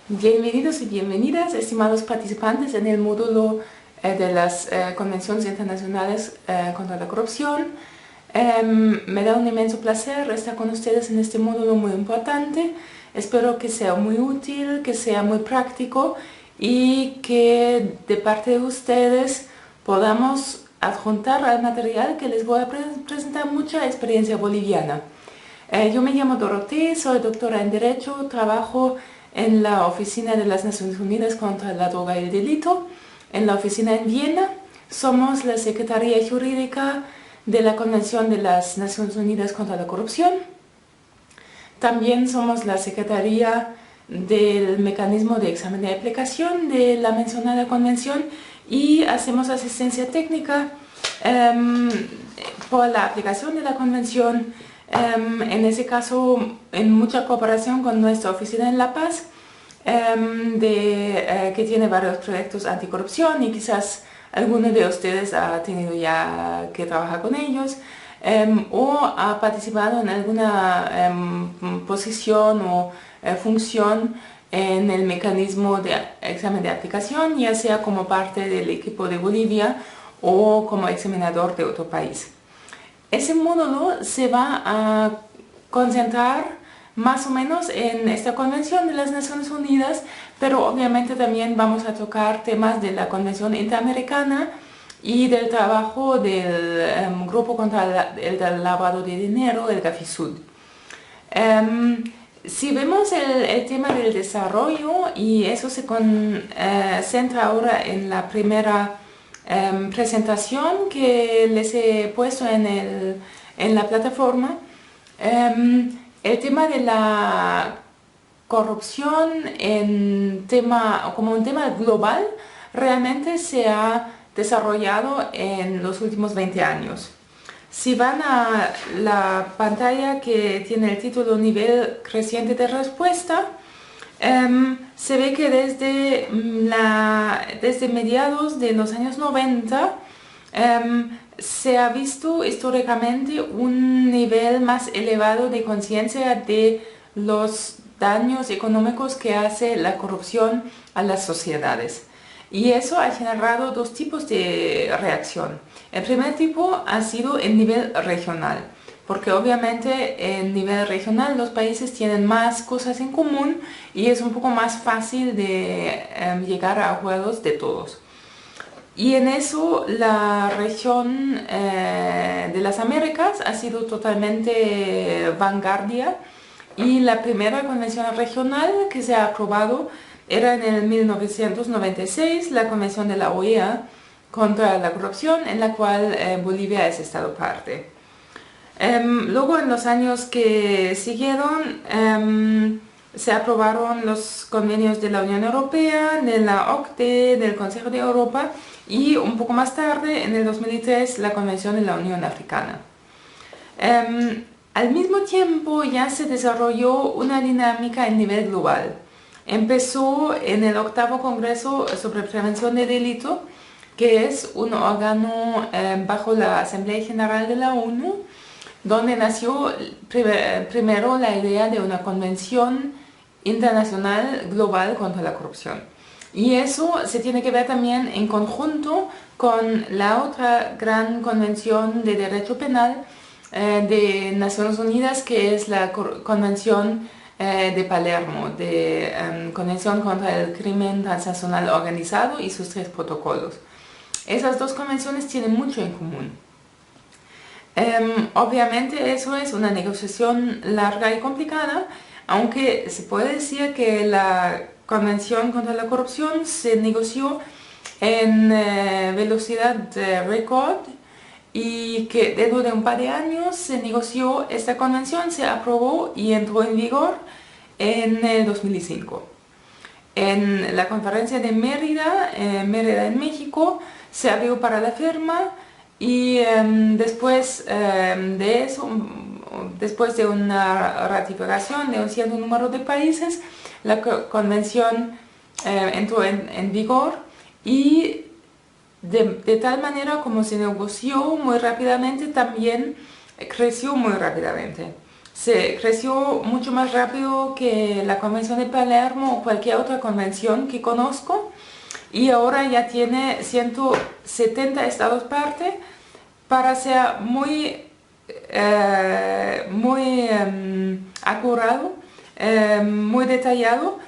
Bienvenidos y bienvenidas, estimados participantes en el módulo de las Convenciones Internacionales contra la Corrupción. Me da un inmenso placer estar con ustedes en este módulo muy importante. Espero que sea muy útil, que sea muy práctico y que de parte de ustedes podamos adjuntar al material que les voy a presentar mucha experiencia boliviana. Yo me llamo Dorotea, soy doctora en Derecho, trabajo en la Oficina de las Naciones Unidas contra la Droga y el Delito, en la oficina en Viena. Somos la Secretaría Jurídica de la Convención de las Naciones Unidas contra la Corrupción. También somos la Secretaría del Mecanismo de Examen de Aplicación de la mencionada convención y hacemos asistencia técnica por la aplicación de la convención. En ese caso, en mucha cooperación con nuestra oficina en La Paz, que tiene varios proyectos anticorrupción y quizás alguno de ustedes ha tenido ya que trabajar con ellos o ha participado en alguna posición o función en el mecanismo de examen de aplicación, ya sea como parte del equipo de Bolivia o como examinador de otro país. Ese módulo se va a concentrar más o menos en esta Convención de las Naciones Unidas, pero obviamente también vamos a tocar temas de la Convención Interamericana y del trabajo del Grupo contra el Lavado de Dinero, el GAFISUD. Si vemos el tema del desarrollo, y eso se concentra ahora en la primera presentación que les he puesto en la plataforma, el tema de la corrupción como un tema global realmente se ha desarrollado en los últimos 20 años. Si van a la pantalla que tiene el título Nivel creciente de respuesta, se ve que desde mediados de los años 90 se ha visto históricamente un nivel más elevado de conciencia de los daños económicos que hace la corrupción a las sociedades. Y eso ha generado dos tipos de reacción. El primer tipo ha sido el nivel regional, porque obviamente en nivel regional los países tienen más cosas en común y es un poco más fácil de llegar a acuerdos de todos. Y en eso la región de las Américas ha sido totalmente vanguardia, y la primera convención regional que se ha aprobado era en el 1996, la Convención de la OEA contra la corrupción, en la cual Bolivia es estado parte. Luego, en los años que siguieron, se aprobaron los convenios de la Unión Europea, de la OCDE, del Consejo de Europa, y un poco más tarde, en el 2003, la Convención de la Unión Africana. Al mismo tiempo ya se desarrolló una dinámica a nivel global. Empezó en el 8º Congreso sobre Prevención de Delito, que es un órgano bajo la Asamblea General de la ONU, donde nació primero la idea de una convención internacional global contra la corrupción. Y eso se tiene que ver también en conjunto con la otra gran convención de derecho penal de Naciones Unidas, que es la Convención de Palermo, de Convención contra el Crimen Transnacional Organizado y sus 3 protocolos. Esas dos convenciones tienen mucho en común. Obviamente eso es una negociación larga y complicada, aunque se puede decir que la Convención contra la Corrupción se negoció en velocidad récord, y que dentro de un par de años se negoció esta convención, se aprobó y entró en vigor en el 2005. En la conferencia de Mérida, en México, se abrió para la firma, y después de eso, después de una ratificación de un cierto número de países, la convención entró en vigor, y de tal manera como se negoció muy rápidamente, también creció muy rápidamente. Se creció mucho más rápido que la Convención de Palermo o cualquier otra convención que conozco, y ahora ya tiene 170 estados parte. Para ser muy acurado, muy detallado,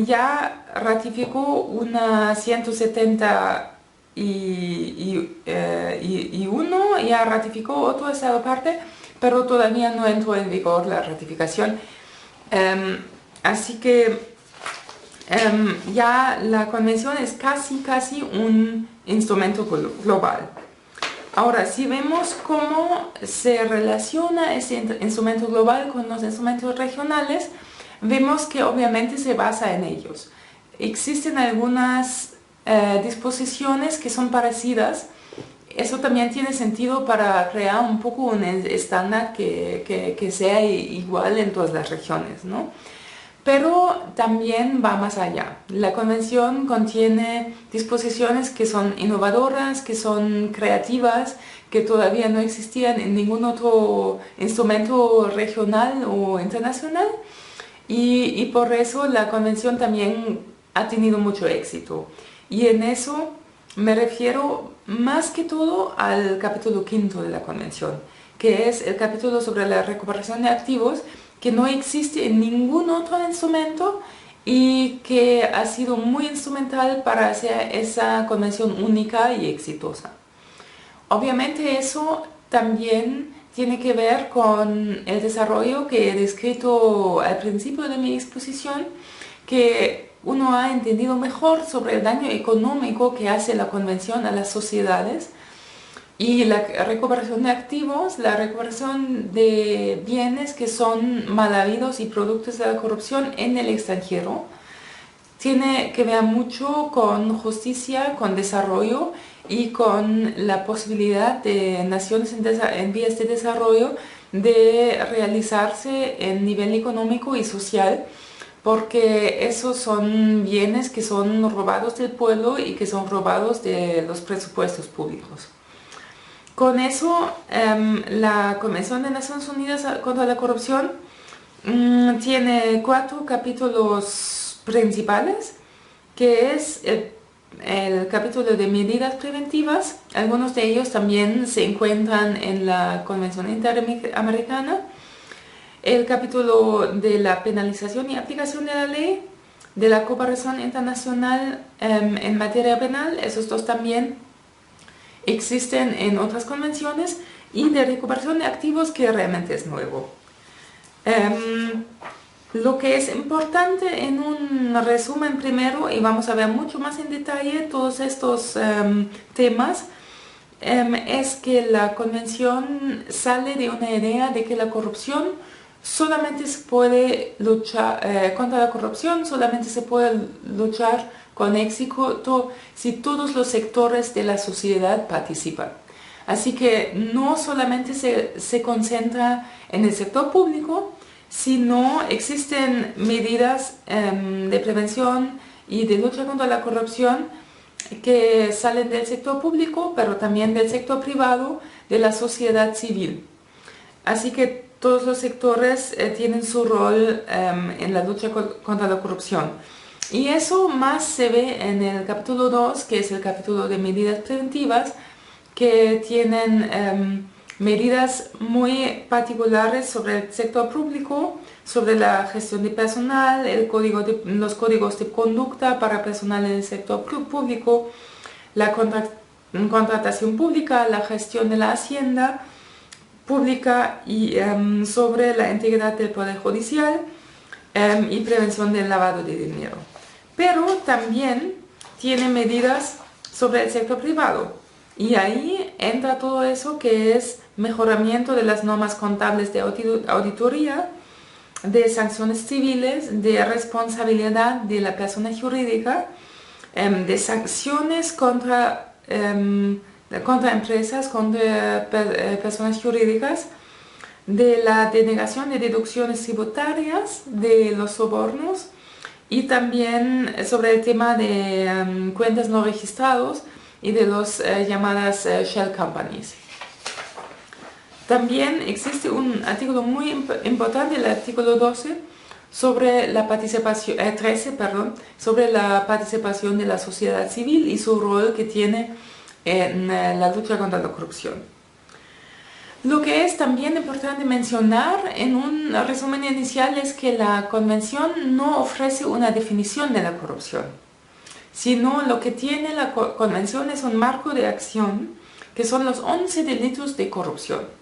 ya ratificó una 171, ya ratificó otro estado parte, pero todavía no entró en vigor la ratificación. Así que ya la convención es casi un instrumento global. Ahora, si vemos cómo se relaciona ese instrumento global con los instrumentos regionales, vemos que obviamente se basa en ellos. Existen algunas disposiciones que son parecidas. Eso también tiene sentido para crear un poco un estándar que sea igual en todas las regiones, ¿no? Pero también va más allá. La convención contiene disposiciones que son innovadoras, que son creativas, que todavía no existían en ningún otro instrumento regional o internacional, y por eso la convención también ha tenido mucho éxito. Y en eso me refiero más que todo al capítulo 5 de la convención, que es el capítulo sobre la recuperación de activos, que no existe en ningún otro instrumento y que ha sido muy instrumental para hacer esa convención única y exitosa. Obviamente eso también tiene que ver con el desarrollo que he descrito al principio de mi exposición, que uno ha entendido mejor sobre el daño económico que hace la convención a las sociedades. Y la recuperación de activos, la recuperación de bienes que son mal habidos y productos de la corrupción en el extranjero, tiene que ver mucho con justicia, con desarrollo y con la posibilidad de naciones en vías de desarrollo de realizarse en nivel económico y social, porque esos son bienes que son robados del pueblo y que son robados de los presupuestos públicos. Con eso, la Convención de Naciones Unidas contra la Corrupción tiene 4 capítulos principales, que es el capítulo de medidas preventivas. Algunos de ellos también se encuentran en la Convención Interamericana. El capítulo de la penalización y aplicación de la ley, de la cooperación internacional en materia penal, esos dos también existen en otras convenciones, y de recuperación de activos, que realmente es nuevo. Lo que es importante en un resumen primero, y vamos a ver mucho más en detalle todos estos temas, es que la convención sale de una idea de que la corrupción solamente se puede luchar contra la corrupción, solamente se puede luchar con éxito si todos los sectores de la sociedad participan. Así que no solamente se concentra en el sector público, sino existen medidas de prevención y de lucha contra la corrupción que salen del sector público, pero también del sector privado, de la sociedad civil. Así que todos los sectores tienen su rol en la lucha contra la corrupción. Y eso más se ve en el capítulo 2, que es el capítulo de medidas preventivas, que tienen medidas muy particulares sobre el sector público, sobre la gestión de personal, los códigos de conducta para personal en el sector público, la contratación pública, la gestión de la hacienda pública, y sobre la integridad del Poder Judicial y prevención del lavado de dinero. Pero también tiene medidas sobre el sector privado, y ahí entra todo eso que es mejoramiento de las normas contables de auditoría, de sanciones civiles, de responsabilidad de la persona jurídica, de sanciones contra empresas, contra personas jurídicas, de la denegación de deducciones tributarias de los sobornos, y también sobre el tema de cuentas no registrados y de las llamadas shell companies. También existe un artículo muy importante, el artículo 12, sobre la participación, 13, perdón, sobre la participación de la sociedad civil y su rol que tiene en la lucha contra la corrupción. Lo que es también importante mencionar en un resumen inicial es que la Convención no ofrece una definición de la corrupción, sino lo que tiene la Convención es un marco de acción, que son los 11 delitos de corrupción.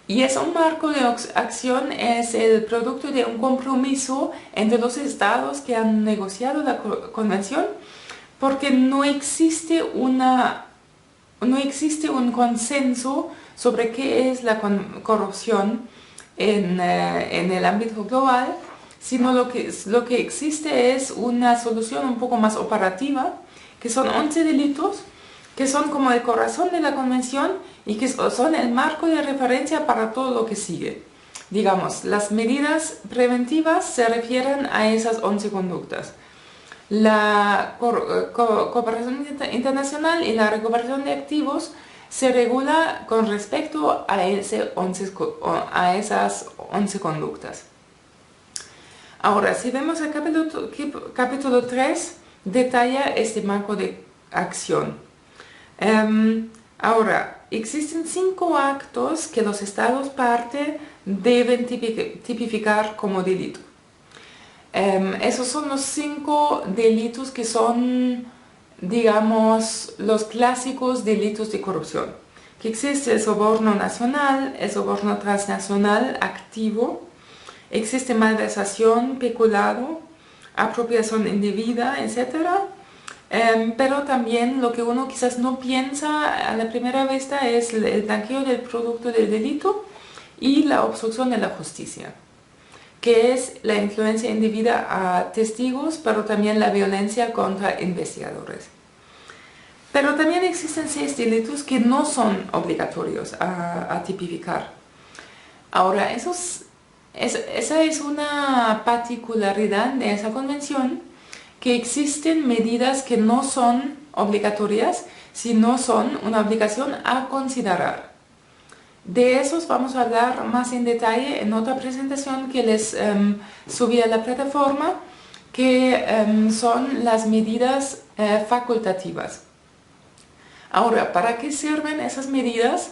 Y ese marco de acción es el producto de un compromiso entre los estados que han negociado la Convención, porque no existe un consenso sobre qué es la corrupción en el ámbito global, sino lo que existe es una solución un poco más operativa, que son 11 delitos, que son como el corazón de la Convención y que son el marco de referencia para todo lo que sigue. Digamos, las medidas preventivas se refieren a esas 11 conductas. La cooperación internacional y la recuperación de activos se regula con respecto a esas 11 conductas. Ahora, si vemos el capítulo 3, detalla este marco de acción. Ahora, existen 5 actos que los estados parte deben tipificar como delito. Esos son los 5 delitos que son, digamos, los clásicos delitos de corrupción. Que existe el soborno nacional, el soborno transnacional activo, existe malversación, peculado, apropiación indebida, etc. Pero también lo que uno quizás no piensa a la primera vista es el blanqueo del producto del delito y la obstrucción de la justicia, que es la influencia indebida a testigos, pero también la violencia contra investigadores. Pero también existen 6 delitos que no son obligatorios a tipificar. Ahora, esa es una particularidad de esa convención, que existen medidas que no son obligatorias, sino son una obligación a considerar. De esos vamos a hablar más en detalle en otra presentación que les subí a la plataforma, que son las medidas facultativas. Ahora, ¿para qué sirven esas medidas?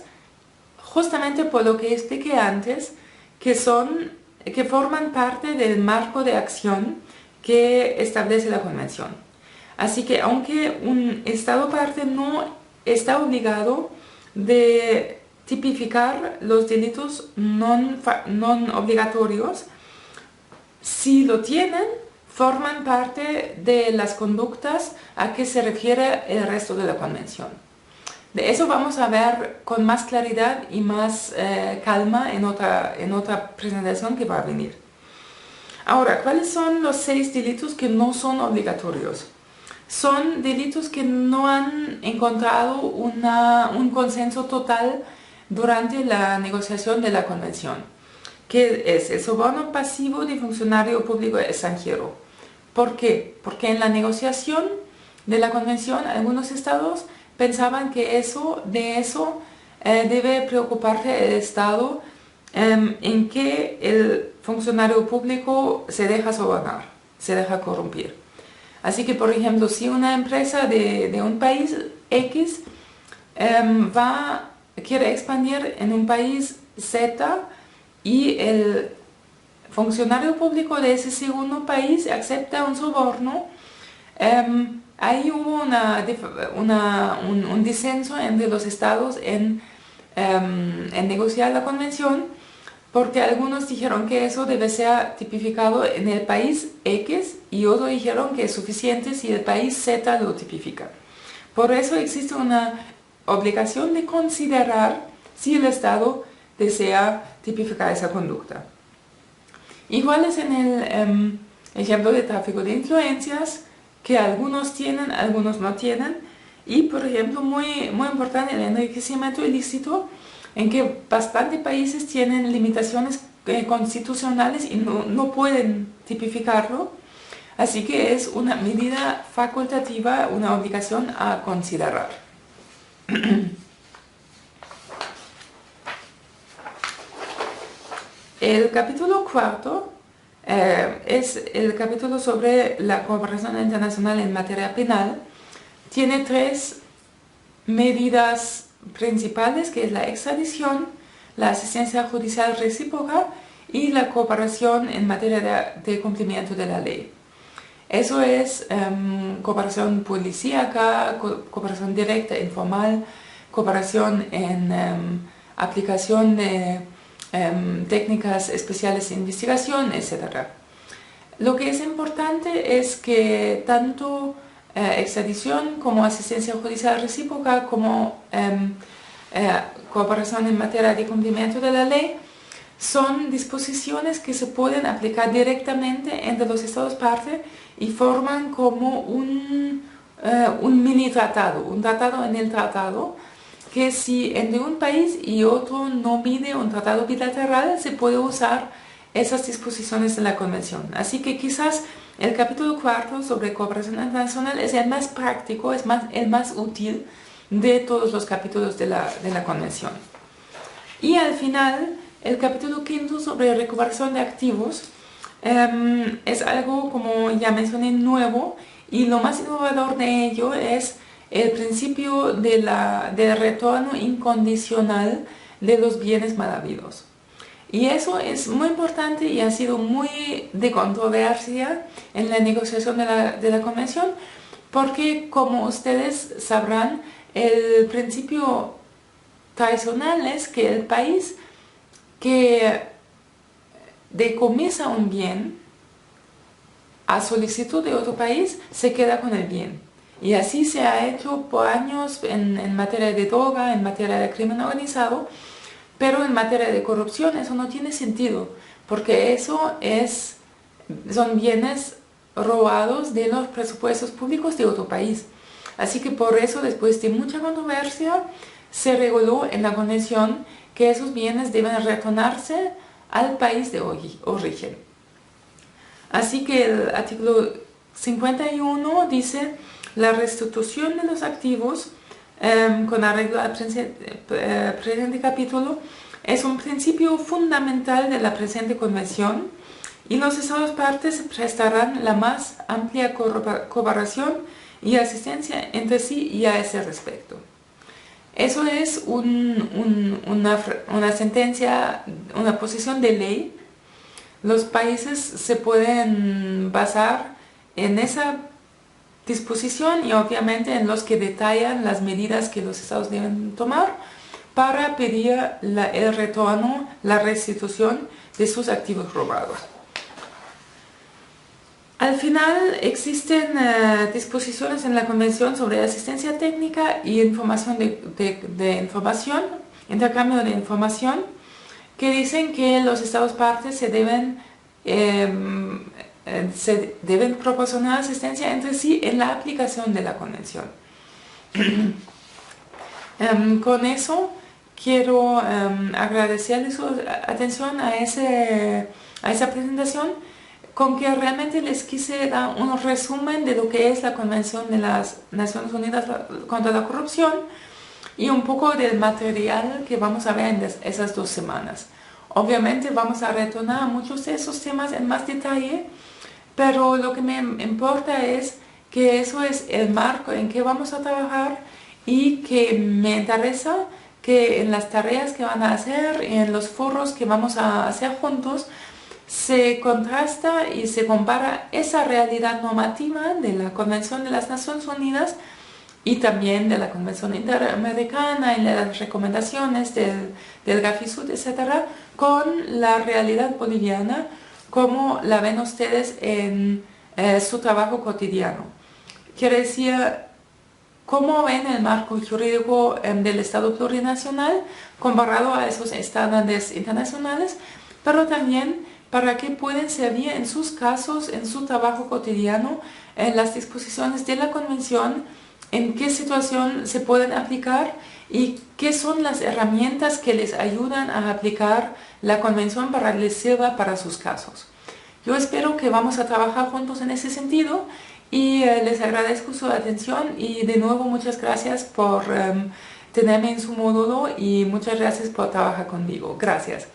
Justamente por lo que expliqué antes, que forman parte del marco de acción que establece la Convención. Así que aunque un Estado parte no está obligado de tipificar los delitos no obligatorios, si lo tienen, forman parte de las conductas a que se refiere el resto de la Convención. De eso vamos a ver con más claridad y más calma en otra presentación que va a venir. Ahora, ¿cuáles son los 6 delitos que no son obligatorios? Son delitos que no han encontrado un consenso total durante la negociación de la Convención, que es el soborno pasivo de funcionario público extranjero. ¿Por qué? Porque en la negociación de la Convención algunos estados pensaban que de eso debe preocuparse el Estado, en que el funcionario público se deja sobornar, se deja corromper. Así que, por ejemplo, si una empresa de un país X quiere expandir en un país Z y el funcionario público de ese segundo país acepta un soborno, ahí hubo un disenso entre los estados en negociar la convención, porque algunos dijeron que eso debe ser tipificado en el país X y otros dijeron que es suficiente si el país Z lo tipifica. Por eso existe una obligación de considerar si el Estado desea tipificar esa conducta. Igual es en el ejemplo de tráfico de influencias, que algunos tienen, algunos no tienen, y por ejemplo muy importante el enriquecimiento ilícito, en que bastantes países tienen limitaciones constitucionales y no pueden tipificarlo, así que es una medida facultativa, una obligación a considerar. El capítulo cuarto es el capítulo sobre la cooperación internacional en materia penal. Tiene tres medidas principales, que es la extradición, la asistencia judicial recíproca y la cooperación en materia de cumplimiento de la ley. Eso es cooperación policíaca, cooperación directa, informal, cooperación en aplicación de técnicas especiales de investigación, etc. Lo que es importante es que tanto extradición como asistencia judicial recíproca, como cooperación en materia de cumplimiento de la ley, son disposiciones que se pueden aplicar directamente entre los Estados partes y forman como un mini tratado, un tratado en el tratado, que si entre un país y otro no mide un tratado bilateral, se puede usar esas disposiciones de la Convención. Así que quizás el capítulo cuarto sobre cooperación internacional es el más práctico, es el más útil de todos los capítulos de la Convención. Y al final, el capítulo quinto sobre recuperación de activos es algo, como ya mencioné, nuevo, y lo más innovador de ello es el principio del retorno incondicional de los bienes mal habidos. Y eso es muy importante y ha sido muy de controversia en la negociación de la Convención, porque, como ustedes sabrán, el principio tradicional es que el país que decomisa un bien a solicitud de otro país se queda con el bien. Y así se ha hecho por años en materia de droga, en materia de crimen organizado, pero en materia de corrupción eso no tiene sentido, porque son bienes robados de los presupuestos públicos de otro país. Así que por eso, después de mucha controversia, se reguló en la Convención que esos bienes deben retornarse al país de origen. Así que el artículo 51 dice: la restitución de los activos, con arreglo al presente capítulo, es un principio fundamental de la presente Convención, y los Estados partes prestarán la más amplia cooperación y asistencia entre sí y a ese respecto. Eso es una sentencia, una posición de ley. Los países se pueden basar en esa disposición y obviamente en los que detallan las medidas que los estados deben tomar para pedir el retorno, la restitución de sus activos robados. Al final existen disposiciones en la Convención sobre asistencia técnica y información intercambio de información, que dicen que los estados partes se deben proporcionar asistencia entre sí en la aplicación de la Convención. Con eso quiero agradecerles su atención a esa presentación, con que realmente les quise dar un resumen de lo que es la Convención de las Naciones Unidas contra la Corrupción y un poco del material que vamos a ver en esas 2 semanas. Obviamente vamos a retornar a muchos de esos temas en más detalle, pero lo que me importa es que eso es el marco en que vamos a trabajar, y que me interesa que en las tareas que van a hacer, en los foros que vamos a hacer juntos, se contrasta y se compara esa realidad normativa de la Convención de las Naciones Unidas y también de la Convención Interamericana y las recomendaciones del GAFISUD, etc., con la realidad boliviana, como la ven ustedes en su trabajo cotidiano. Quiere decir, cómo ven el marco jurídico del Estado plurinacional comparado a esos estándares internacionales, pero también para qué pueden servir en sus casos, en su trabajo cotidiano, en las disposiciones de la Convención, en qué situación se pueden aplicar y qué son las herramientas que les ayudan a aplicar la Convención para que les sirva para sus casos. Yo espero que vamos a trabajar juntos en ese sentido, y les agradezco su atención, y de nuevo muchas gracias por tenerme en su módulo, y muchas gracias por trabajar conmigo. Gracias.